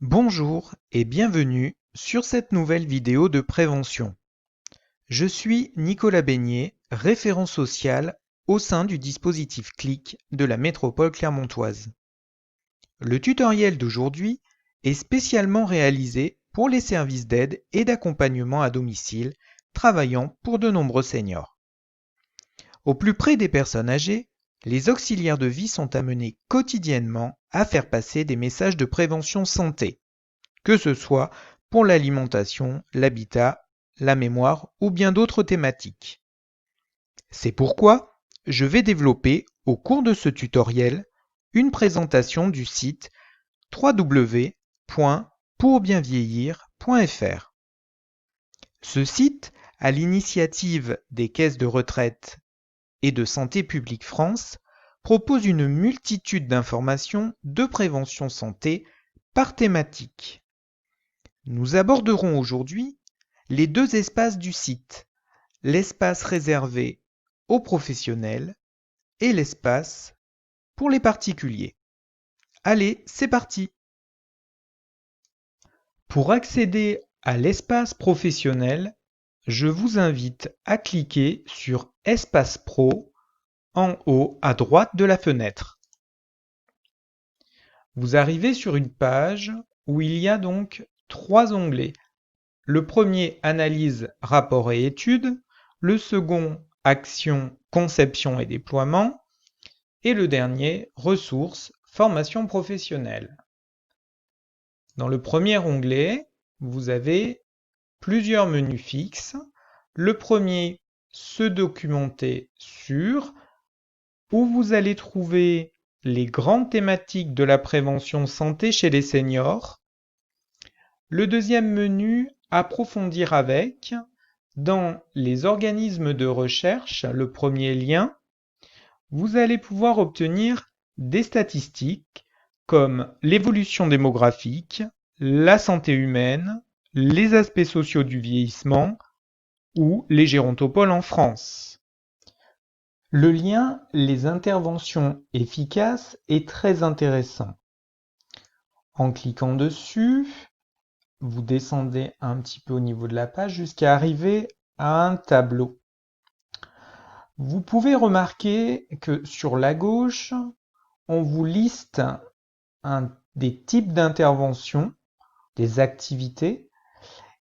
Bonjour et bienvenue sur cette nouvelle vidéo de prévention. Je suis Nicolas Beignet, référent social au sein du dispositif CLIC de la métropole clermontoise. Le tutoriel d'aujourd'hui est spécialement réalisé pour les services d'aide et d'accompagnement à domicile travaillant pour de nombreux seniors. Au plus près des personnes âgées, les auxiliaires de vie sont amenés quotidiennement à faire passer des messages de prévention santé, que ce soit pour l'alimentation, l'habitat, la mémoire ou bien d'autres thématiques. C'est pourquoi je vais développer au cours de ce tutoriel une présentation du site www.pourbienvieillir.fr. Ce site, à l'initiative des caisses de retraite et de Santé publique France, propose une multitude d'informations de prévention santé par thématique. Nous aborderons aujourd'hui les deux espaces du site, l'espace réservé aux professionnels et l'espace pour les particuliers. Allez, c'est parti! Pour accéder à l'espace professionnel, je vous invite à cliquer sur Espace Pro en haut à droite de la fenêtre. Vous arrivez sur une page où il y a donc trois onglets. Le premier, analyse, rapport et études. Le second, action, conception et déploiement. Et le dernier, ressources, formation professionnelle. Dans le premier onglet, vous avez plusieurs menus fixes. Le premier, se documenter sur, où vous allez trouver les grandes thématiques de la prévention santé chez les seniors. Le deuxième menu, approfondir avec, dans les organismes de recherche, le premier lien, vous allez pouvoir obtenir des statistiques comme l'évolution démographique, la santé humaine, les aspects sociaux du vieillissement ou les gérontopoles en France. Le lien les interventions efficaces est très intéressant. En cliquant dessus, vous descendez un petit peu au niveau de la page jusqu'à arriver à un tableau. Vous pouvez remarquer que sur la gauche, on vous liste des types d'interventions, des activités,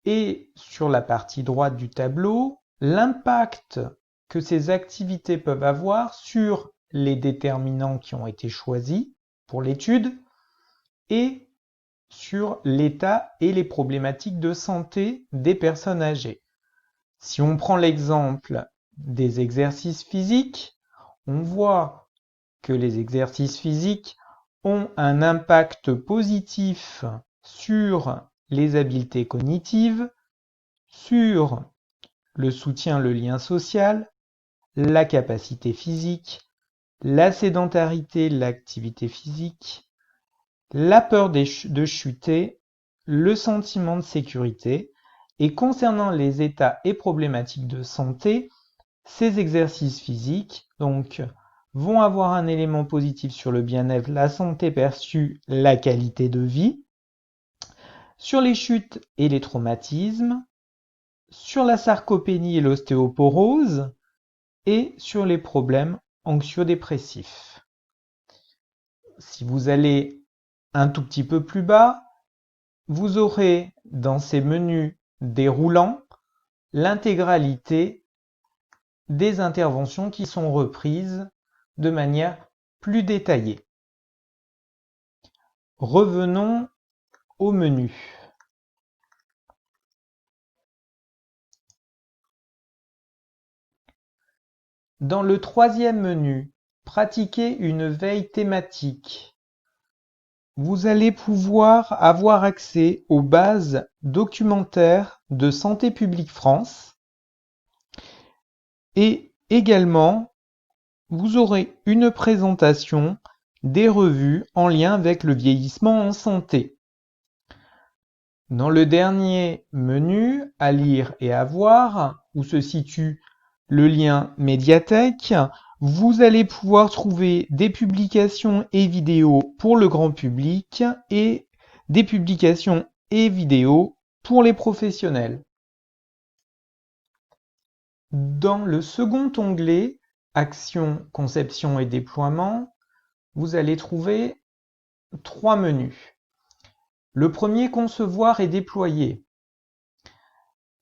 et sur la partie droite du tableau, l'impact que ces activités peuvent avoir sur les déterminants qui ont été choisis pour l'étude et sur l'état et les problématiques de santé des personnes âgées. Si on prend l'exemple des exercices physiques, on voit que les exercices physiques ont un impact positif sur les habiletés cognitives, sur le soutien, le lien social, la capacité physique, la sédentarité, l'activité physique, la peur de chuter, le sentiment de sécurité. Et concernant les états et problématiques de santé, ces exercices physiques vont avoir un élément positif sur le bien-être, la santé perçue, la qualité de vie, sur les chutes et les traumatismes, sur la sarcopénie et l'ostéoporose, et sur les problèmes anxio-dépressifs. Si vous allez un tout petit peu plus bas, vous aurez dans ces menus déroulants l'intégralité des interventions qui sont reprises de manière plus détaillée. Revenons au menu. Dans le troisième menu, pratiquer une veille thématique. Vous allez pouvoir avoir accès aux bases documentaires de Santé publique France et également vous aurez une présentation des revues en lien avec le vieillissement en santé. Dans le dernier menu, à lire et à voir, où se situe le lien médiathèque, vous allez pouvoir trouver des publications et vidéos pour le grand public et des publications et vidéos pour les professionnels. Dans le second onglet, Action, conception et déploiement, vous allez trouver 3 menus. Le premier, concevoir et déployer.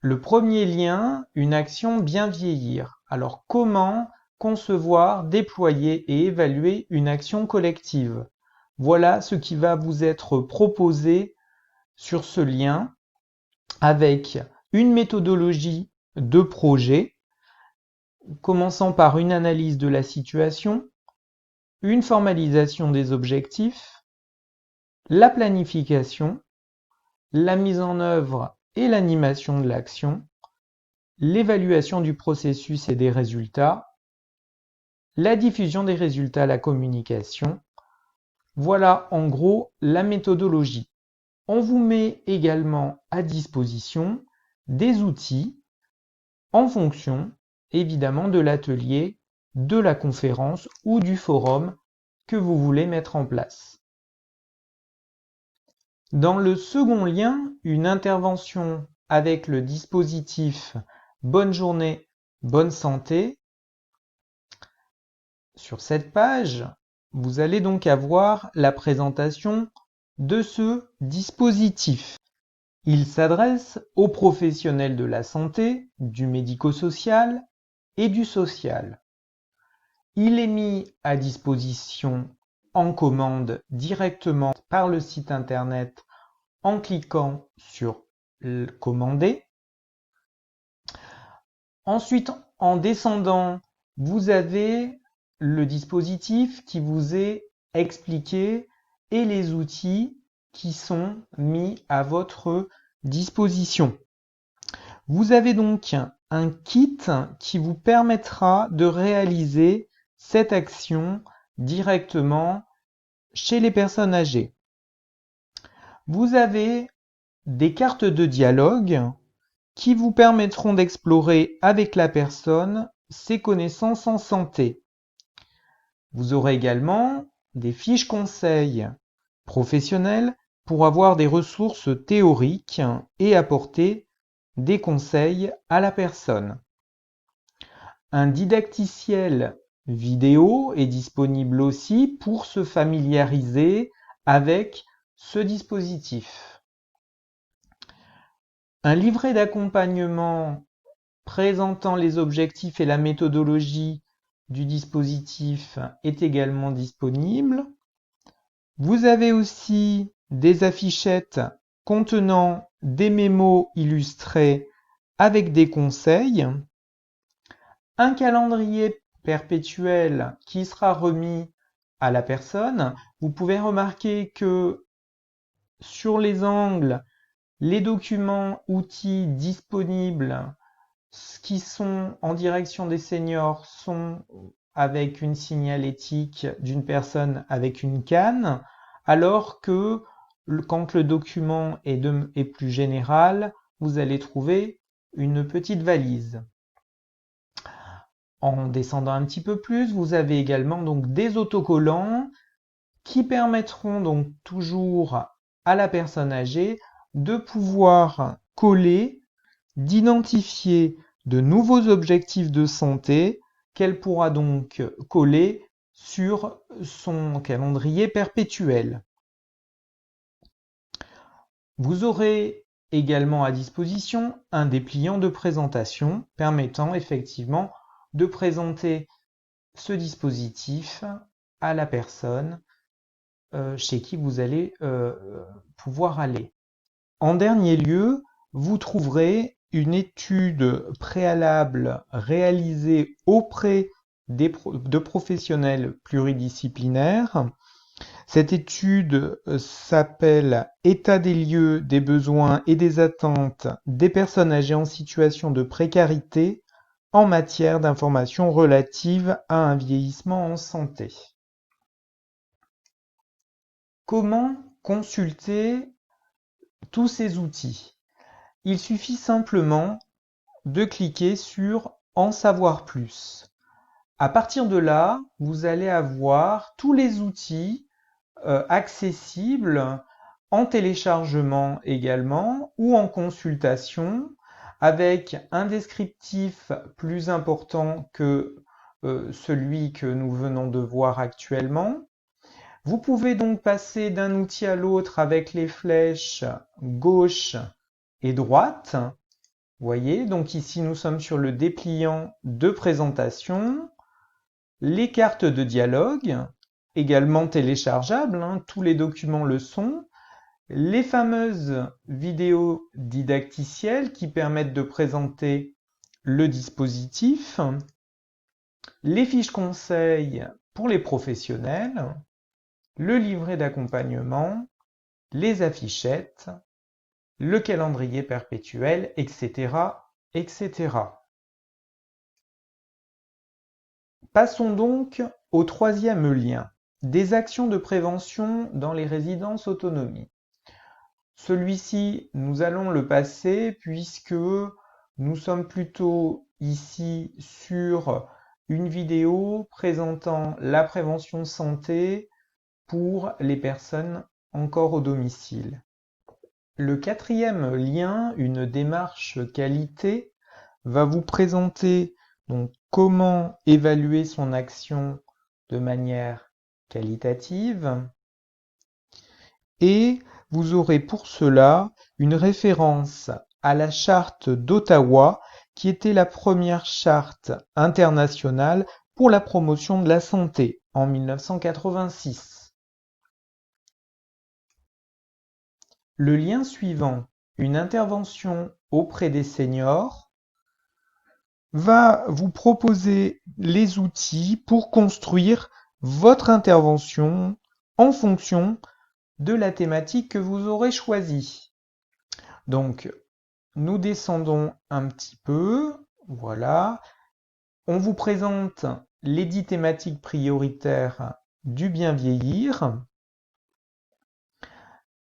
Le premier lien, une action bien vieillir. Alors comment concevoir, déployer et évaluer une action collective? Voilà ce qui va vous être proposé sur ce lien avec une méthodologie de projet, commençant par une analyse de la situation, une formalisation des objectifs, la planification, la mise en œuvre et l'animation de l'action, l'évaluation du processus et des résultats, la diffusion des résultats, la communication. Voilà en gros la méthodologie. On vous met également à disposition des outils en fonction évidemment de l'atelier, de la conférence ou du forum que vous voulez mettre en place. Dans le second lien, une intervention avec le dispositif Bonne journée, bonne santé. Sur cette page, vous allez donc avoir la présentation de ce dispositif. Il s'adresse aux professionnels de la santé, du médico-social et du social. Il est mis à disposition en commande directement par le site internet en cliquant sur commander. Ensuite, en descendant, vous avez le dispositif qui vous est expliqué et les outils qui sont mis à votre disposition. Vous avez donc un kit qui vous permettra de réaliser cette action directement chez les personnes âgées. Vous avez des cartes de dialogue qui vous permettront d'explorer avec la personne ses connaissances en santé. Vous aurez également des fiches conseils professionnels pour avoir des ressources théoriques et apporter des conseils à la personne. Un didacticiel vidéo est disponible aussi pour se familiariser avec ce dispositif. Un livret d'accompagnement présentant les objectifs et la méthodologie du dispositif est également disponible. Vous avez aussi des affichettes contenant des mémos illustrés avec des conseils, un calendrier perpétuel qui sera remis à la personne. Vous pouvez remarquer que sur les angles, les documents, outils disponibles qui sont en direction des seniors sont avec une signalétique d'une personne avec une canne, alors que quand le document est plus général, vous allez trouver une petite valise. En descendant un petit peu plus, vous avez également donc des autocollants qui permettront donc toujours à la personne âgée de pouvoir coller, d'identifier de nouveaux objectifs de santé qu'elle pourra donc coller sur son calendrier perpétuel. Vous aurez également à disposition un dépliant de présentation permettant effectivement de présenter ce dispositif à la personne chez qui vous allez pouvoir aller. En dernier lieu, vous trouverez une étude préalable réalisée auprès de professionnels pluridisciplinaires. Cette étude s'appelle État des lieux, des besoins et des attentes des personnes âgées en situation de précarité en matière d'information relative à un vieillissement en santé. Comment consulter tous ces outils? Il suffit simplement de cliquer sur En savoir plus. À partir de là, vous allez avoir tous les outils accessibles en téléchargement également ou en consultation avec un descriptif plus important que celui que nous venons de voir actuellement. Vous pouvez donc passer d'un outil à l'autre avec les flèches gauche et droite. Vous voyez, donc ici nous sommes sur le dépliant de présentation. Les cartes de dialogue, également téléchargeables, tous les documents le sont. Les fameuses vidéos didacticielles qui permettent de présenter le dispositif. Les fiches conseils pour les professionnels. Le livret d'accompagnement. Les affichettes. Le calendrier perpétuel, etc., etc. Passons donc au troisième lien, des actions de prévention dans les résidences autonomie. Celui-ci, nous allons le passer puisque nous sommes plutôt ici sur une vidéo présentant la prévention santé pour les personnes encore au domicile. Le quatrième lien, une démarche qualité, va vous présenter donc comment évaluer son action de manière qualitative et vous aurez pour cela une référence à la charte d'Ottawa qui était la première charte internationale pour la promotion de la santé en 1986. Le lien suivant, une intervention auprès des seniors, va vous proposer les outils pour construire votre intervention en fonction de la thématique que vous aurez choisie. Donc, nous descendons un petit peu, voilà. On vous présente les 10 thématiques prioritaires du bien vieillir.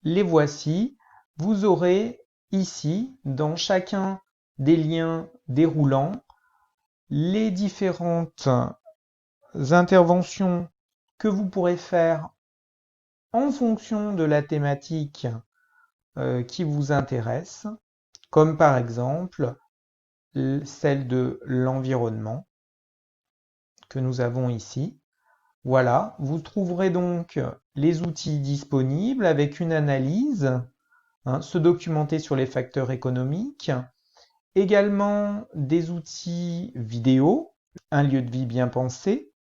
Les voici. Vous aurez ici, dans chacun des liens déroulants, les différentes interventions que vous pourrez faire en fonction de la thématique qui vous intéresse, comme par exemple celle de l'environnement que nous avons ici. Voilà, vous trouverez donc les outils disponibles avec une analyse, se documenter sur les facteurs économiques, également des outils vidéo, un lieu de vie bien pensé,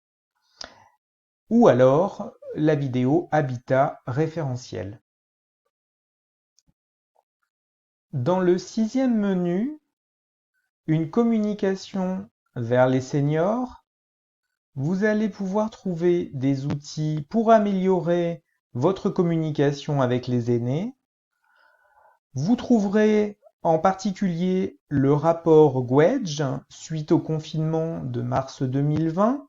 ou alors la vidéo habitat référentiel. Dans le sixième menu, une communication vers les seniors, vous allez pouvoir trouver des outils pour améliorer votre communication avec les aînés. Vous trouverez en particulier le rapport Gwedge suite au confinement de mars 2020.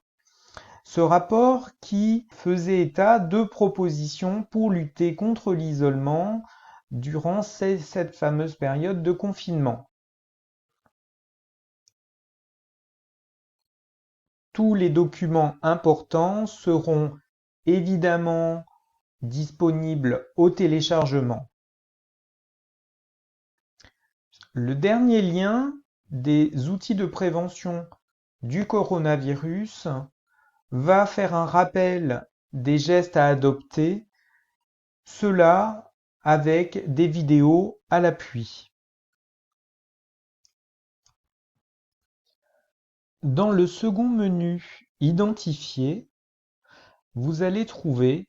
Ce rapport qui faisait état de propositions pour lutter contre l'isolement durant cette fameuse période de confinement. Tous les documents importants seront évidemment disponibles au téléchargement. Le dernier lien des outils de prévention du coronavirus va faire un rappel des gestes à adopter, cela avec des vidéos à l'appui. Dans le second menu Identifier, vous allez trouver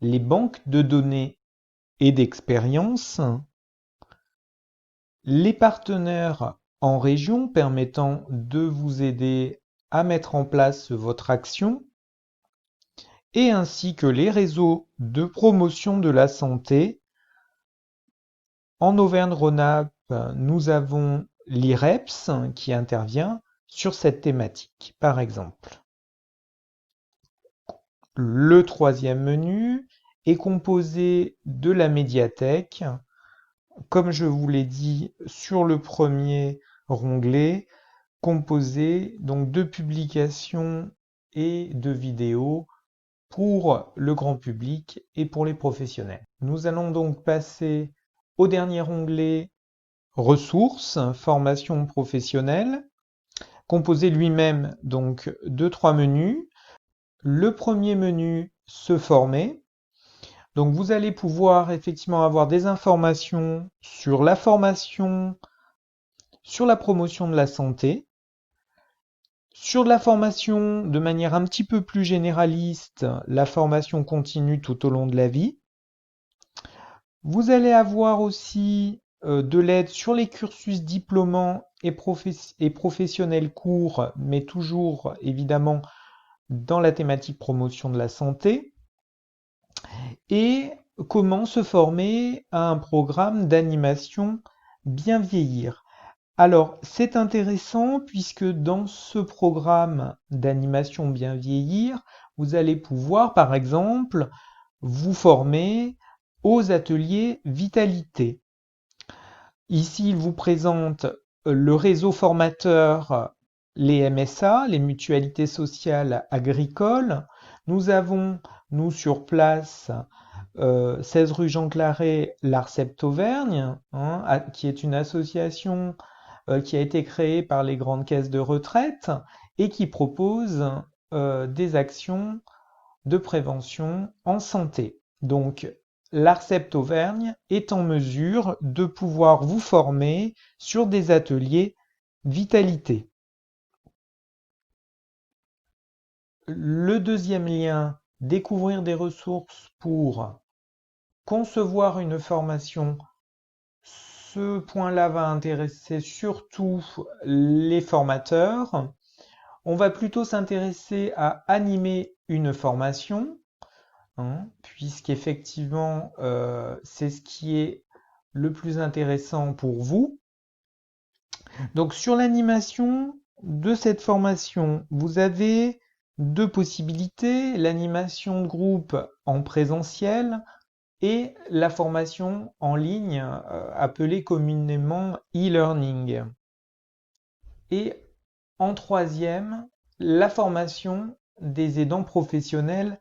les banques de données et d'expérience, les partenaires en région permettant de vous aider à mettre en place votre action, et ainsi que les réseaux de promotion de la santé. En Auvergne-Rhône-Alpes, nous avons l'IREPS qui intervient sur cette thématique, par exemple. Le troisième menu est composé de la médiathèque. Comme je vous l'ai dit sur le premier onglet, composé donc de publications et de vidéos pour le grand public et pour les professionnels. Nous allons donc passer au dernier onglet Ressources, formation professionnelle, composé lui-même donc de 3 menus. Le premier menu, se former. Donc vous allez pouvoir effectivement avoir des informations sur la formation, sur la promotion de la santé, sur la formation de manière un petit peu plus généraliste, la formation continue tout au long de la vie. Vous allez avoir aussi de l'aide sur les cursus diplômants et professionnels courts, mais toujours évidemment dans la thématique promotion de la santé. Et comment se former à un programme d'animation bien vieillir. Alors, c'est intéressant puisque dans ce programme d'animation bien vieillir, vous allez pouvoir, par exemple, vous former aux ateliers Vitalité. Ici, il vous présente le réseau formateur, les MSA, les mutualités sociales agricoles. Nous avons, nous, sur place, 16 rue Jean Claret, l'ARCEP Auvergne, hein, qui est une association qui a été créée par les grandes caisses de retraite et qui propose des actions de prévention en santé. Donc, l'ARCEP Auvergne est en mesure de pouvoir vous former sur des ateliers vitalité. Le deuxième lien, découvrir des ressources pour concevoir une formation. Ce point-là va intéresser surtout les formateurs. On va plutôt s'intéresser à animer une formation, hein, puisqu'effectivement, c'est ce qui est le plus intéressant pour vous. Donc sur l'animation de cette formation, vous avez deux possibilités, l'animation de groupe en présentiel et la formation en ligne appelée communément e-learning. Et en troisième, la formation des aidants professionnels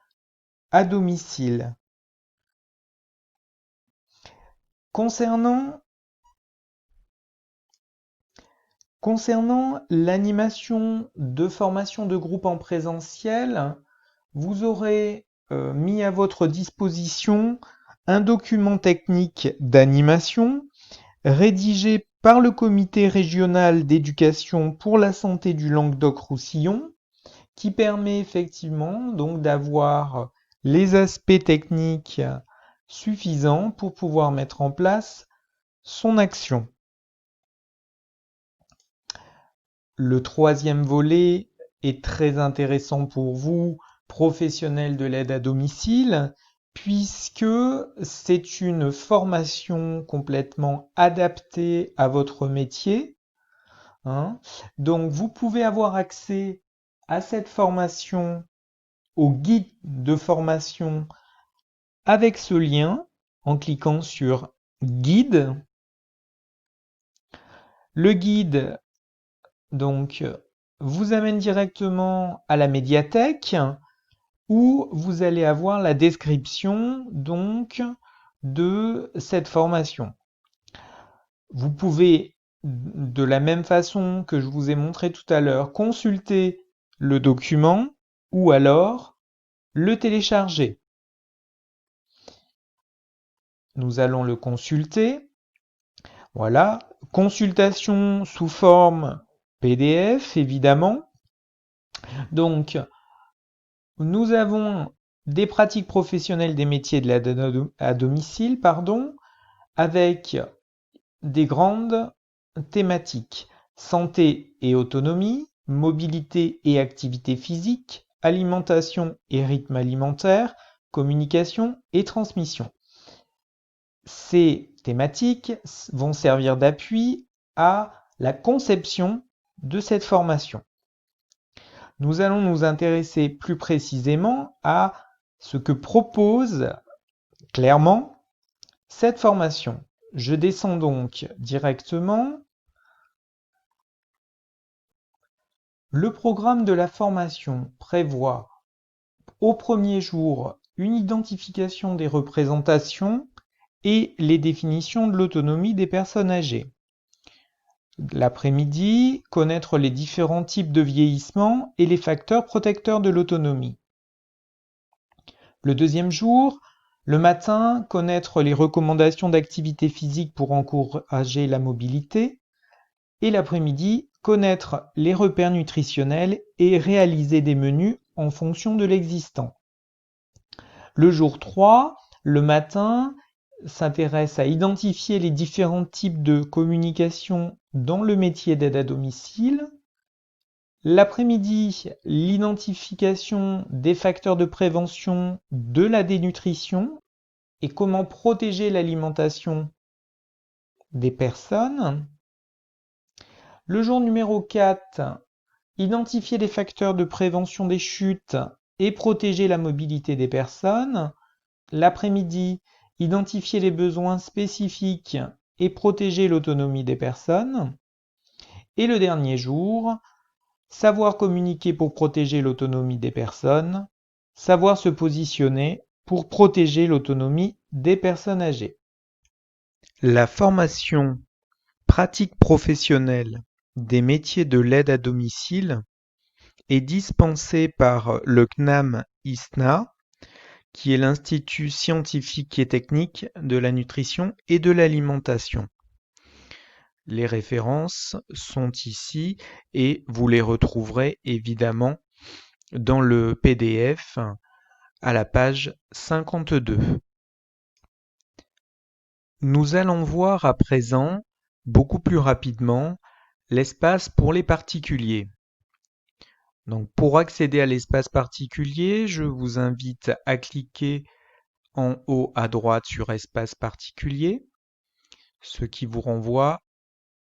à domicile. Concernant l'animation de formation de groupe en présentiel, vous aurez mis à votre disposition un document technique d'animation rédigé par le Comité régional d'éducation pour la santé du Languedoc-Roussillon, qui permet effectivement donc d'avoir les aspects techniques suffisants pour pouvoir mettre en place son action. Le troisième volet est très intéressant pour vous, professionnels de l'aide à domicile, puisque c'est une formation complètement adaptée à votre métier, hein. Donc vous pouvez avoir accès à cette formation, au guide de formation avec ce lien en cliquant sur guide. Le guide donc vous amène directement à la médiathèque où vous allez avoir la description donc de cette formation. Vous pouvez, de la même façon que je vous ai montré tout à l'heure, consulter le document ou alors le télécharger. Nous allons le consulter. Voilà, consultation sous forme PDF évidemment. Donc, nous avons des pratiques professionnelles des métiers de l'aide à domicile, avec des grandes thématiques: santé et autonomie, mobilité et activité physique, alimentation et rythme alimentaire, communication et transmission. Ces thématiques vont servir d'appui à la conception de cette formation. Nous allons nous intéresser plus précisément à ce que propose clairement cette formation. Je descends donc directement. Le programme de la formation prévoit au premier jour une identification des représentations et les définitions de l'autonomie des personnes âgées. L'après-midi, connaître les différents types de vieillissement et les facteurs protecteurs de l'autonomie. Le deuxième jour, le matin, connaître les recommandations d'activité physique pour encourager la mobilité. Et l'après-midi, connaître les repères nutritionnels et réaliser des menus en fonction de l'existant. Le jour 3, le matin, s'intéresse à identifier les différents types de communication dans le métier d'aide à domicile. L'après-midi, l'identification des facteurs de prévention de la dénutrition et comment protéger l'alimentation des personnes. Le jour numéro 4, identifier les facteurs de prévention des chutes et protéger la mobilité des personnes. L'après-midi, identifier les besoins spécifiques et protéger l'autonomie des personnes. Et le dernier jour, savoir communiquer pour protéger l'autonomie des personnes, savoir se positionner pour protéger l'autonomie des personnes âgées. La formation pratique professionnelle des métiers de l'aide à domicile est dispensée par le CNAM-ISNA, qui est l'Institut scientifique et technique de la nutrition et de l'alimentation. Les références sont ici et vous les retrouverez évidemment dans le PDF à la page 52. Nous allons voir à présent, beaucoup plus rapidement, l'espace pour les particuliers. Donc pour accéder à l'espace particulier, je vous invite à cliquer en haut à droite sur Espace particulier, ce qui vous renvoie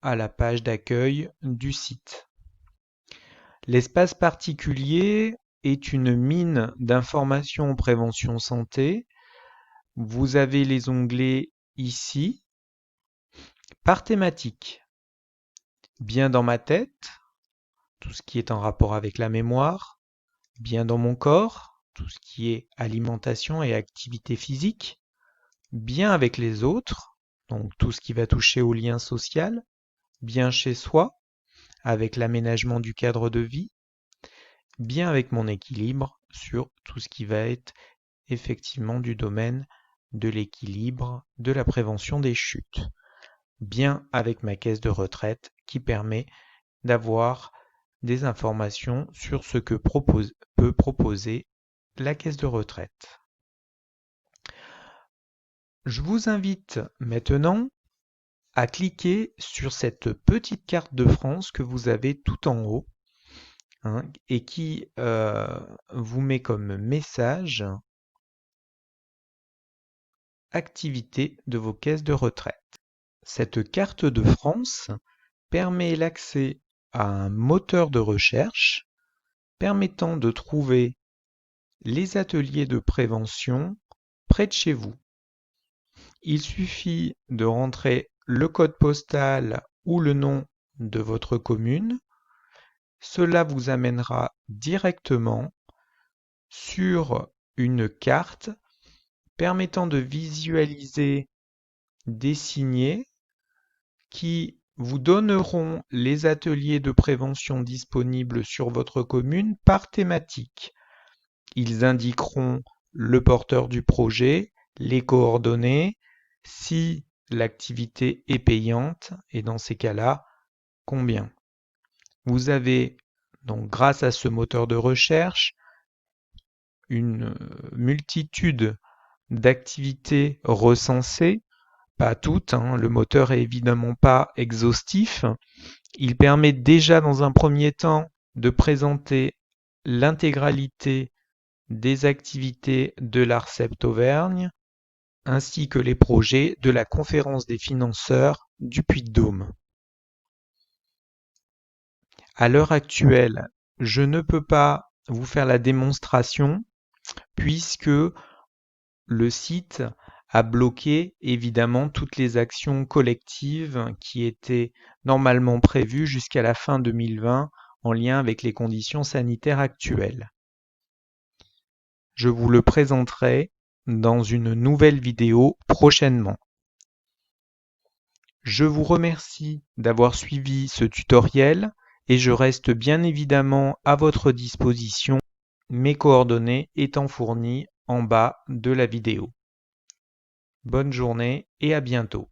à la page d'accueil du site. L'espace particulier est une mine d'informations en prévention santé. Vous avez les onglets ici, par thématique. Bien dans ma tête, tout ce qui est en rapport avec la mémoire. Bien dans mon corps, tout ce qui est alimentation et activité physique. Bien avec les autres, donc tout ce qui va toucher au lien social. Bien chez soi, avec l'aménagement du cadre de vie, bien avec mon équilibre sur tout ce qui va être effectivement du domaine de l'équilibre, de la prévention des chutes, bien avec ma caisse de retraite qui permet d'avoir des informations sur ce que peut proposer la caisse de retraite. Je vous invite maintenant à cliquer sur cette petite carte de France que vous avez tout en haut et qui vous met comme message activité de vos caisses de retraite. Cette carte de France permet l'accès à un moteur de recherche permettant de trouver les ateliers de prévention près de chez vous. Il suffit de rentrer le code postal ou le nom de votre commune. Cela vous amènera directement sur une carte permettant de visualiser des signets qui vous donneront les ateliers de prévention disponibles sur votre commune par thématique. Ils indiqueront le porteur du projet, les coordonnées, si l'activité est payante et dans ces cas-là, combien. Vous avez donc grâce à ce moteur de recherche une multitude d'activités recensées, pas toutes, le moteur est évidemment pas exhaustif. Il permet déjà dans un premier temps de présenter l'intégralité des activités de l'ARCEP Auvergne, ainsi que les projets de la conférence des financeurs du Puy-de-Dôme. À l'heure actuelle, je ne peux pas vous faire la démonstration puisque le site a bloqué évidemment toutes les actions collectives qui étaient normalement prévues jusqu'à la fin 2020 en lien avec les conditions sanitaires actuelles. Je vous le présenterai dans une nouvelle vidéo prochainement. Je vous remercie d'avoir suivi ce tutoriel et je reste bien évidemment à votre disposition, mes coordonnées étant fournies en bas de la vidéo. Bonne journée et à bientôt.